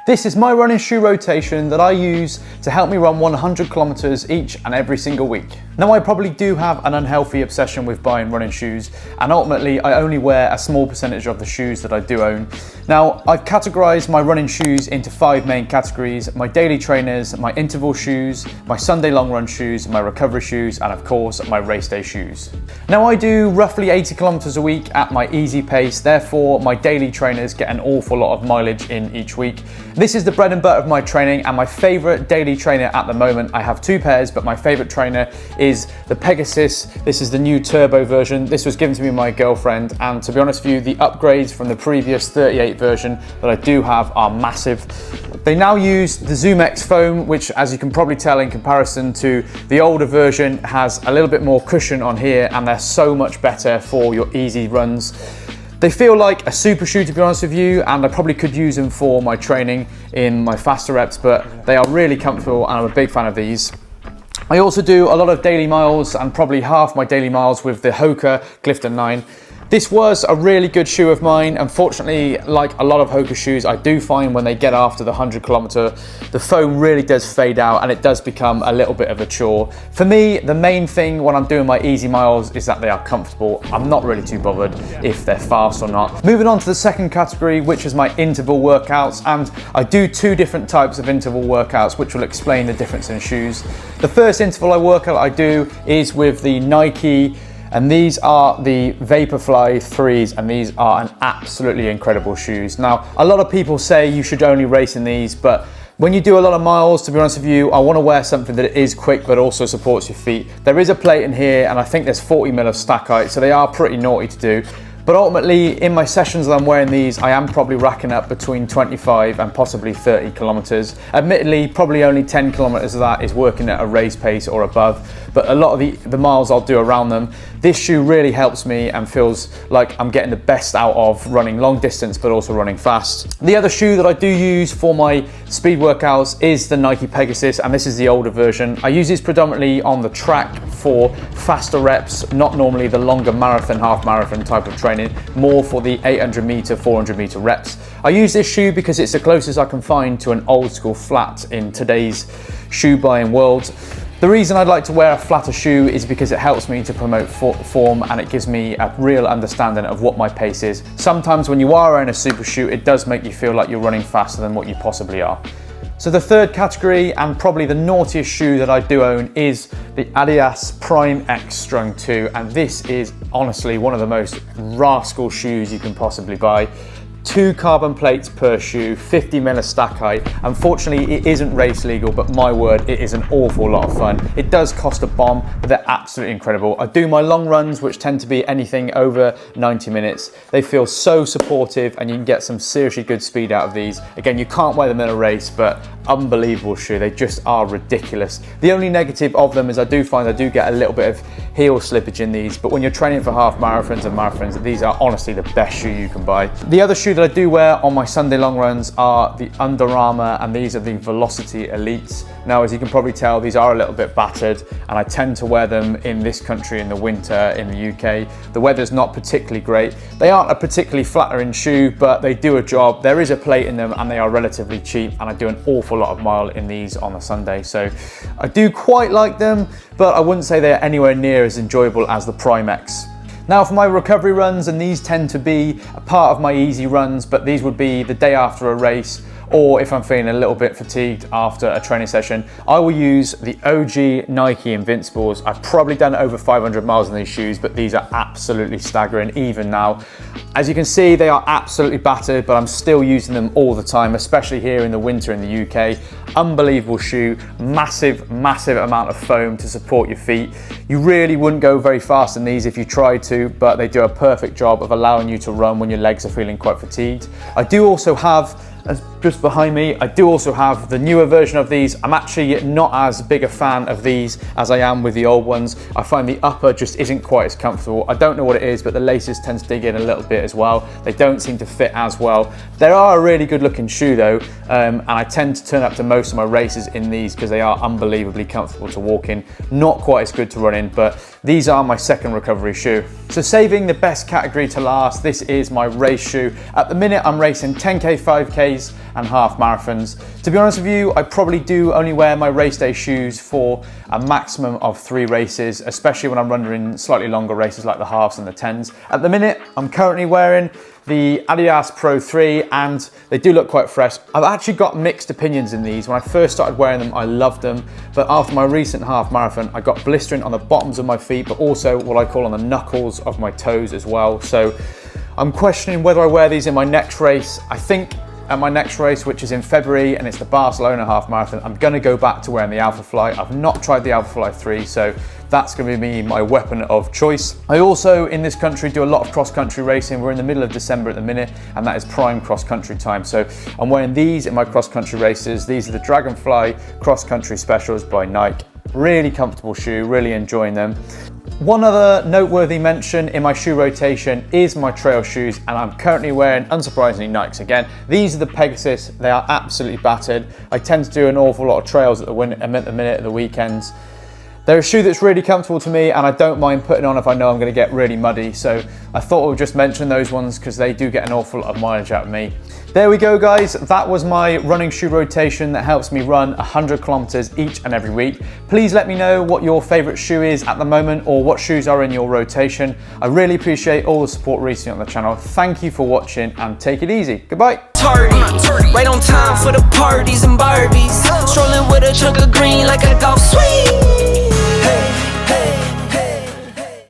This is my running shoe rotation that I use to help me run 100 kilometers each and every single week. Now, I probably do have an unhealthy obsession with buying running shoes, and ultimately I only wear a small percentage of the shoes that I do own. Now, I've categorized my running shoes into 5 main categories: my daily trainers, my interval shoes, my Sunday long run shoes, my recovery shoes, and of course my race day shoes. Now, I do roughly 80 kilometers a week at my easy pace, therefore my daily trainers get an awful lot of mileage in each week. This is the bread and butter of my training, and my favorite daily trainer at the moment. I have 2 pairs, but my favorite trainer is the Pegasus. This is the new turbo version. This was given to me by my girlfriend, and to be honest with you, the upgrades from the previous 38 version that I do have are massive. They now use the ZoomX foam, which, as you can probably tell in comparison to the older version, has a little bit more cushion on here, and they're so much better for your easy runs. They feel like a super shoe, to be honest with you, and I probably could use them for my training in my faster reps, but they are really comfortable and I'm a big fan of these. I also do a lot of daily miles, and probably half my daily miles with the Hoka Clifton 9. This was a really good shoe of mine. Unfortunately, like a lot of Hoka shoes, I do find when they get after the 100 kilometer, the foam really does fade out and it does become a little bit of a chore. For me, the main thing when I'm doing my easy miles is that they are comfortable. I'm not really too bothered if they're fast or not. Moving on to the second category, which is my interval workouts, and I do 2 different types of interval workouts, which will explain the difference in shoes. The first interval workout I do is with the Nike, and these are the Vaporfly 3s, and these are an absolutely incredible shoes. Now, a lot of people say you should only race in these, but when you do a lot of miles, to be honest with you, I want to wear something that is quick but also supports your feet. There is a plate in here, and I think there's 40 mil of stack height, so they are pretty naughty to do. But ultimately, in my sessions that I'm wearing these, I am probably racking up between 25 and possibly 30 kilometers. Admittedly, probably only 10 kilometers of that is working at a race pace or above, but a lot of the miles I'll do around them. This shoe really helps me and feels like I'm getting the best out of running long distance, but also running fast. The other shoe that I do use for my speed workouts is the Nike Pegasus, and this is the older version. I use this predominantly on the track for faster reps, not normally the longer marathon, half marathon type of training, more for the 800 meter, 400 meter reps. I use this shoe because it's the closest I can find to an old school flat in today's shoe buying world. The reason I'd like to wear a flatter shoe is because it helps me to promote form, and it gives me a real understanding of what my pace is. Sometimes when you are wearing a super shoe, it does make you feel like you're running faster than what you possibly are. So the third category, and probably the naughtiest shoe that I do own, is the Adidas Prime X Strung 2, and this is honestly one of the most rascal shoes you can possibly buy. 2 carbon plates per shoe, 50 mil of stack height. Unfortunately, it isn't race legal, but my word, it is an awful lot of fun. It does cost a bomb, but they're absolutely incredible. I do my long runs, which tend to be anything over 90 minutes. They feel so supportive, and you can get some seriously good speed out of these. Again, you can't wear them in a race, but unbelievable shoe. They just are ridiculous. The only negative of them is I do find I do get a little bit of heel slippage in these, but when you're training for half marathons and marathons, these are honestly the best shoe you can buy. The other shoe that I do wear on my Sunday long runs are the Under Armour, and these are the Velociti Elites. Now, as you can probably tell, these are a little bit battered, and I tend to wear them in this country in the winter in the UK. The weather's not particularly great. They aren't a particularly flattering shoe, but they do a job. There is a plate in them, and they are relatively cheap, and I do an awful lot of mile in these on a Sunday. So I do quite like them, but I wouldn't say they're anywhere near as enjoyable as the Prime X. Now, for my recovery runs, and these tend to be a part of my easy runs, but these would be the day after a race, or if I'm feeling a little bit fatigued after a training session, I will use the OG Nike Invincibles. I've probably done over 500 miles in these shoes, but these are absolutely staggering even now. As you can see, they are absolutely battered, but I'm still using them all the time, especially here in the winter in the UK. Unbelievable shoe, massive amount of foam to support your feet. You really wouldn't go very fast in these if you tried to, but they do a perfect job of allowing you to run when your legs are feeling quite fatigued. I do also have, just behind me, I do also have the newer version of these. I'm actually not as big a fan of these as I am with the old ones. I find the upper just isn't quite as comfortable. I don't know what it is, but the laces tend to dig in a little bit as well. They don't seem to fit as well. They are a really good looking shoe though, and I tend to turn up to most of my races in these because they are unbelievably comfortable to walk in. Not quite as good to run in, but these are my second recovery shoe. So saving the best category to last, this is my race shoe. At the minute I'm racing 10K, 5Ks, days and half marathons. To be honest with you, I probably do only wear my race day shoes for a maximum of 3 races, especially when I'm running slightly longer races like the halves and the 10s. At the minute, I'm currently wearing the Adidas Pro 3 and they do look quite fresh. I've actually got mixed opinions in these. When I first started wearing them, I loved them, but after my recent half marathon, I got blistering on the bottoms of my feet, but also what I call on the knuckles of my toes as well. So I'm questioning whether I wear these in my next race. I think at my next race, which is in February, and it's the Barcelona half marathon, I'm gonna go back to wearing the Vaporfly. I've not tried the Vaporfly 3, so that's gonna be my weapon of choice. I also, in this country, do a lot of cross-country racing. We're in the middle of December at the minute, and that is prime cross-country time. So I'm wearing these in my cross-country races. These are the Dragonfly cross-country specials by Nike. Really comfortable shoe, really enjoying them. One other noteworthy mention in my shoe rotation is my trail shoes, and I'm currently wearing, unsurprisingly, Nikes again. These are the Pegasus. They are absolutely battered. I tend to do an awful lot of trails at the minute, at the weekends. They're a shoe that's really comfortable to me, and I don't mind putting on if I know I'm going to get really muddy. So I thought I would just mention those ones because they do get an awful lot of mileage out of me. There we go, guys. That was my running shoe rotation that helps me run 100 kilometers each and every week. Please let me know what your favorite shoe is at the moment or what shoes are in your rotation. I really appreciate all the support recently on the channel. Thank you for watching and take it easy. Goodbye. Right on time for the parties and Barbies. Strolling with a chunk of green like a golf swing.